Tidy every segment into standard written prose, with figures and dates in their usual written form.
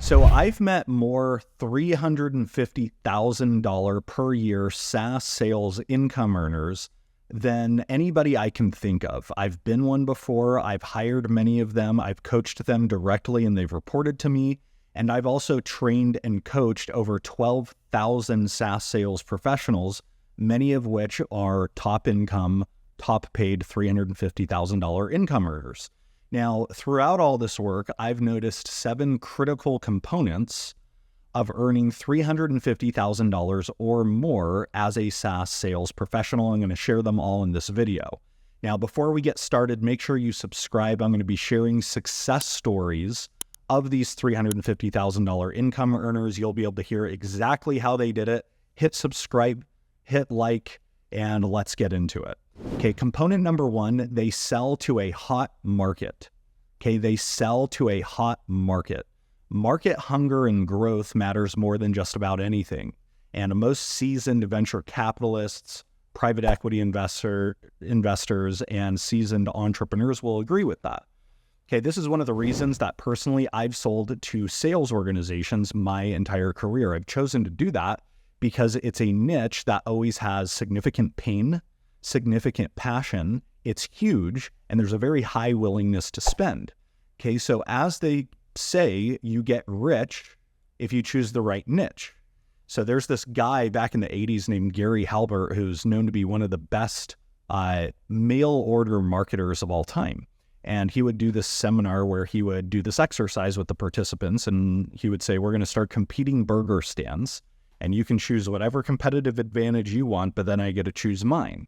So I've met more $350,000 per year SaaS sales income earners than anybody I can think of. I've been one before. I've hired many of them. I've coached them directly and they've reported to me. And I've also trained and coached over 12,000 SaaS sales professionals, many of which are top income, top paid $350,000 income earners. Now, throughout all this work, I've noticed 7 critical components of earning $350,000 or more as a SaaS sales professional. I'm going to share them all in this video. Now, before we get started, make sure you subscribe. I'm going to be sharing success stories of these $350,000 income earners. You'll be able to hear exactly how they did it. Hit subscribe, hit like, and let's get into it. Okay, component number 1, they sell to a hot market. Okay, they sell to a hot market. Market hunger and growth matters more than just about anything. And most seasoned venture capitalists, private equity investors, and seasoned entrepreneurs will agree with that. Okay, this is one of the reasons that personally I've sold to sales organizations my entire career. I've chosen to do that because it's a niche that always has significant pain, significant passion, it's huge, and there's a very high willingness to spend. Okay, so as they say, you get rich if you choose the right niche. So there's this guy back in the 80s named Gary Halbert who's known to be one of the best mail order marketers of all time. And he would do this seminar where he would do this exercise with the participants, and he would say, we're going to start competing burger stands, and you can choose whatever competitive advantage you want, but then I get to choose mine.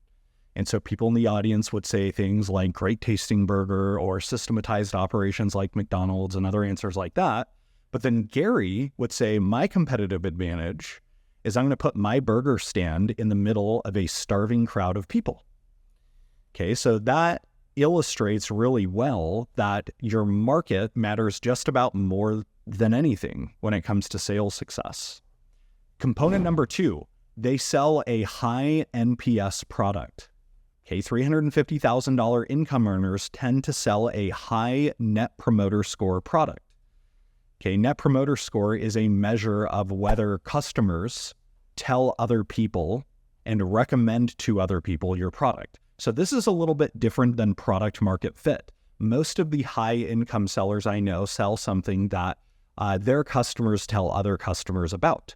And so people in the audience would say things like great tasting burger or systematized operations like McDonald's and other answers like that. But then Gary would say, my competitive advantage is I'm going to put my burger stand in the middle of a starving crowd of people. Okay, so that illustrates really well that your market matters just about more than anything when it comes to sales success. Component number 2, they sell a high NPS product. Okay, $350,000 income earners tend to sell a high Net Promoter Score product. Okay, Net Promoter Score is a measure of whether customers tell other people and recommend to other people your product. So this is a little bit different than product market fit. Most of the high income sellers I know sell something that their customers tell other customers about.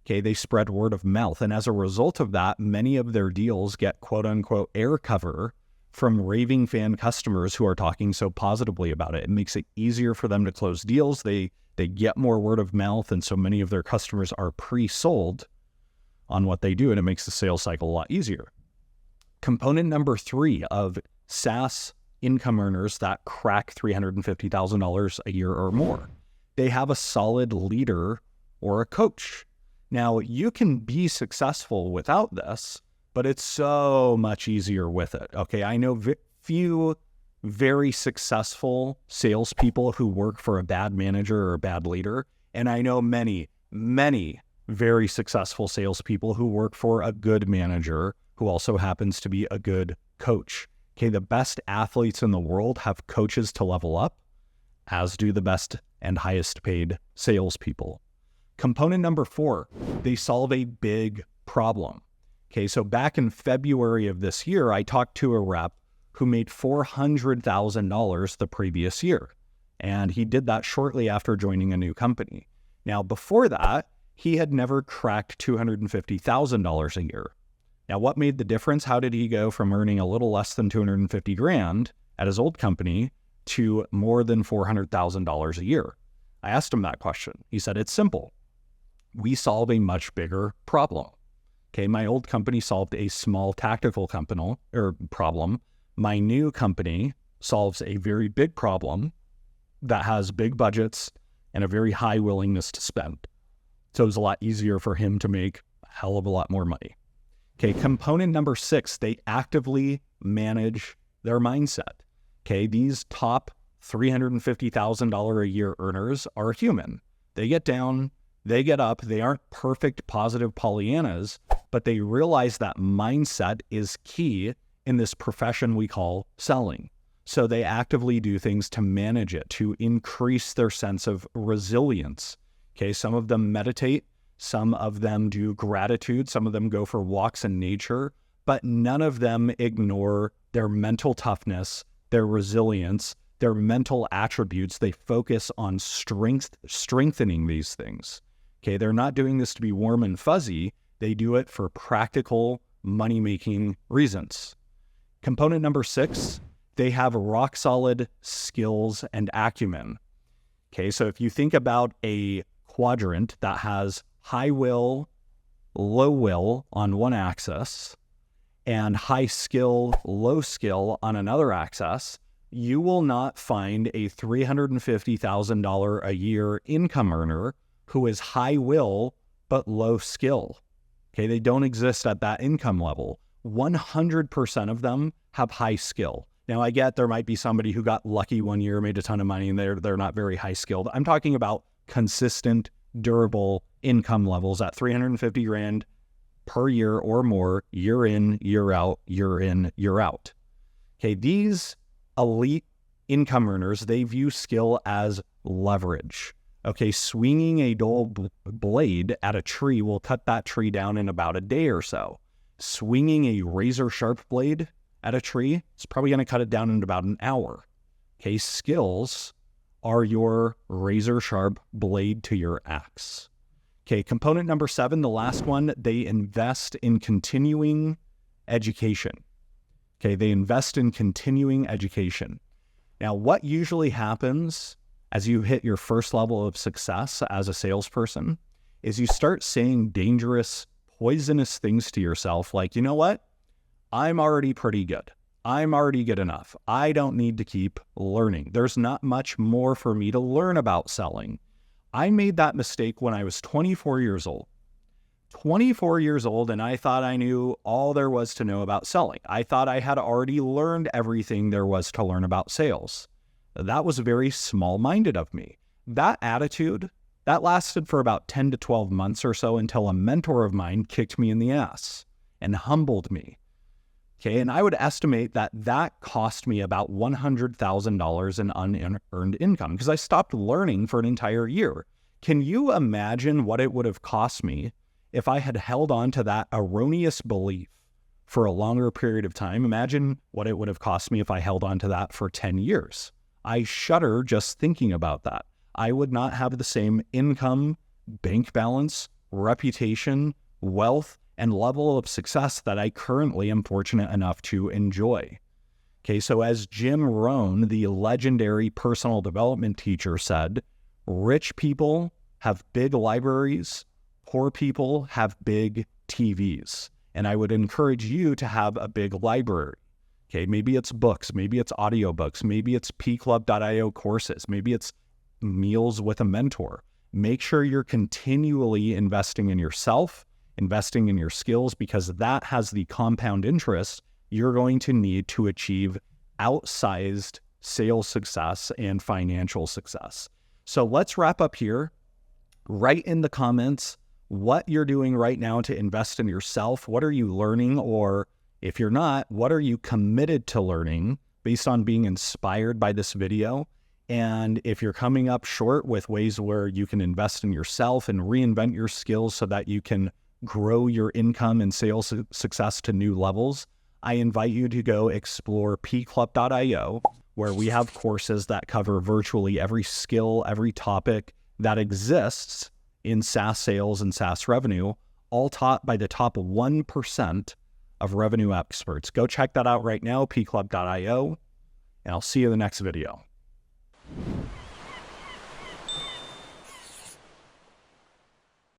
Okay, they spread word of mouth. And as a result of that, many of their deals get quote unquote air cover from raving fan customers who are talking so positively about it. It makes it easier for them to close deals. They get more word of mouth. And so many of their customers are pre-sold on what they do. And it makes the sales cycle a lot easier. Component number 3 of SaaS income earners that crack $350,000 a year or more. They have a solid leader or a coach. Now, you can be successful without this, but it's so much easier with it. Okay, I know few very successful salespeople who work for a bad manager or a bad leader, and I know many, many very successful salespeople who work for a good manager who also happens to be a good coach. Okay, the best athletes in the world have coaches to level up, as do the best and highest paid salespeople. Component number 4, they solve a big problem. Okay, so back in February of this year, I talked to a rep who made $400,000 the previous year. And he did that shortly after joining a new company. Now, before that, he had never cracked $250,000 a year. Now, what made the difference? How did he go from earning a little less than $250,000 at his old company to more than $400,000 a year? I asked him that question. He said, it's simple. We solve a much bigger problem. Okay, my old company solved a small tactical problem. My new company solves a very big problem that has big budgets and a very high willingness to spend. So it was a lot easier for him to make a hell of a lot more money. Okay, component number 6, they actively manage their mindset. Okay, these top $350,000 a year earners are human. They get down, they get up, they aren't perfect positive Pollyannas, but they realize that mindset is key in this profession we call selling. So they actively do things to manage it, to increase their sense of resilience, Okay, some of them meditate, some of them do gratitude, some of them go for walks in nature, but none of them ignore their mental toughness, their resilience, their mental attributes. They focus on strengthening these things. Okay, they're not doing this to be warm and fuzzy. They do it for practical money-making reasons. Component number 6, they have rock solid skills and acumen. Okay, so if you think about a quadrant that has high will, low will on one axis, and high skill, low skill on another axis, you will not find a $350,000 a year income earner who is high will but low skill. Okay, they don't exist at that income level. 100% of them have high skill. Now, I get there might be somebody who got lucky one year, made a ton of money, and they're not very high skilled. I'm talking about consistent, durable income levels at 350 grand per year or more, year in, year out, year in, year out. Okay, these elite income earners, they view skill as leverage. Okay, swinging a dull blade at a tree will cut that tree down in about a day or so. Swinging a razor sharp blade at a tree, it's probably going to cut it down in about an hour. Okay, skills are your razor sharp blade to your axe. Okay, component number 7, the last one, they invest in continuing education. Okay, they invest in continuing education. Now, what usually happens as you hit your first level of success as a salesperson is you start saying dangerous, poisonous things to yourself like, you know what? I'm already pretty good. I'm already good enough. I don't need to keep learning. There's not much more for me to learn about selling. I made that mistake when I was 24 years old. 24 years old, and I thought I knew all there was to know about selling. I thought I had already learned everything there was to learn about sales. That was very small-minded of me. That attitude, that lasted for about 10 to 12 months or so until a mentor of mine kicked me in the ass and humbled me. Okay, and I would estimate that that cost me about $100,000 in unearned income because I stopped learning for an entire year. Can you imagine what it would have cost me if I had held on to that erroneous belief for a longer period of time? Imagine what it would have cost me if I held on to that for 10 years. I shudder just thinking about that. I would not have the same income, bank balance, reputation, wealth, and level of success that I currently am fortunate enough to enjoy. Okay, so as Jim Rohn, the legendary personal development teacher, said, rich people have big libraries, poor people have big TVs. And I would encourage you to have a big library. Okay, maybe it's books, maybe it's audiobooks, maybe it's pclub.io courses, maybe it's meals with a mentor. Make sure you're continually investing in yourself, investing in your skills, because that has the compound interest you're going to need to achieve outsized sales success and financial success. So let's wrap up here. Write in the comments what you're doing right now to invest in yourself. What are you learning? Or if you're not, what are you committed to learning based on being inspired by this video? And if you're coming up short with ways where you can invest in yourself and reinvent your skills so that you can grow your income and sales success to new levels, I invite you to go explore pclub.io, where we have courses that cover virtually every skill, every topic that exists in SaaS sales and SaaS revenue, all taught by the top 1% of revenue experts. Go check that out right now, pclub.io, and I'll see you in the next video.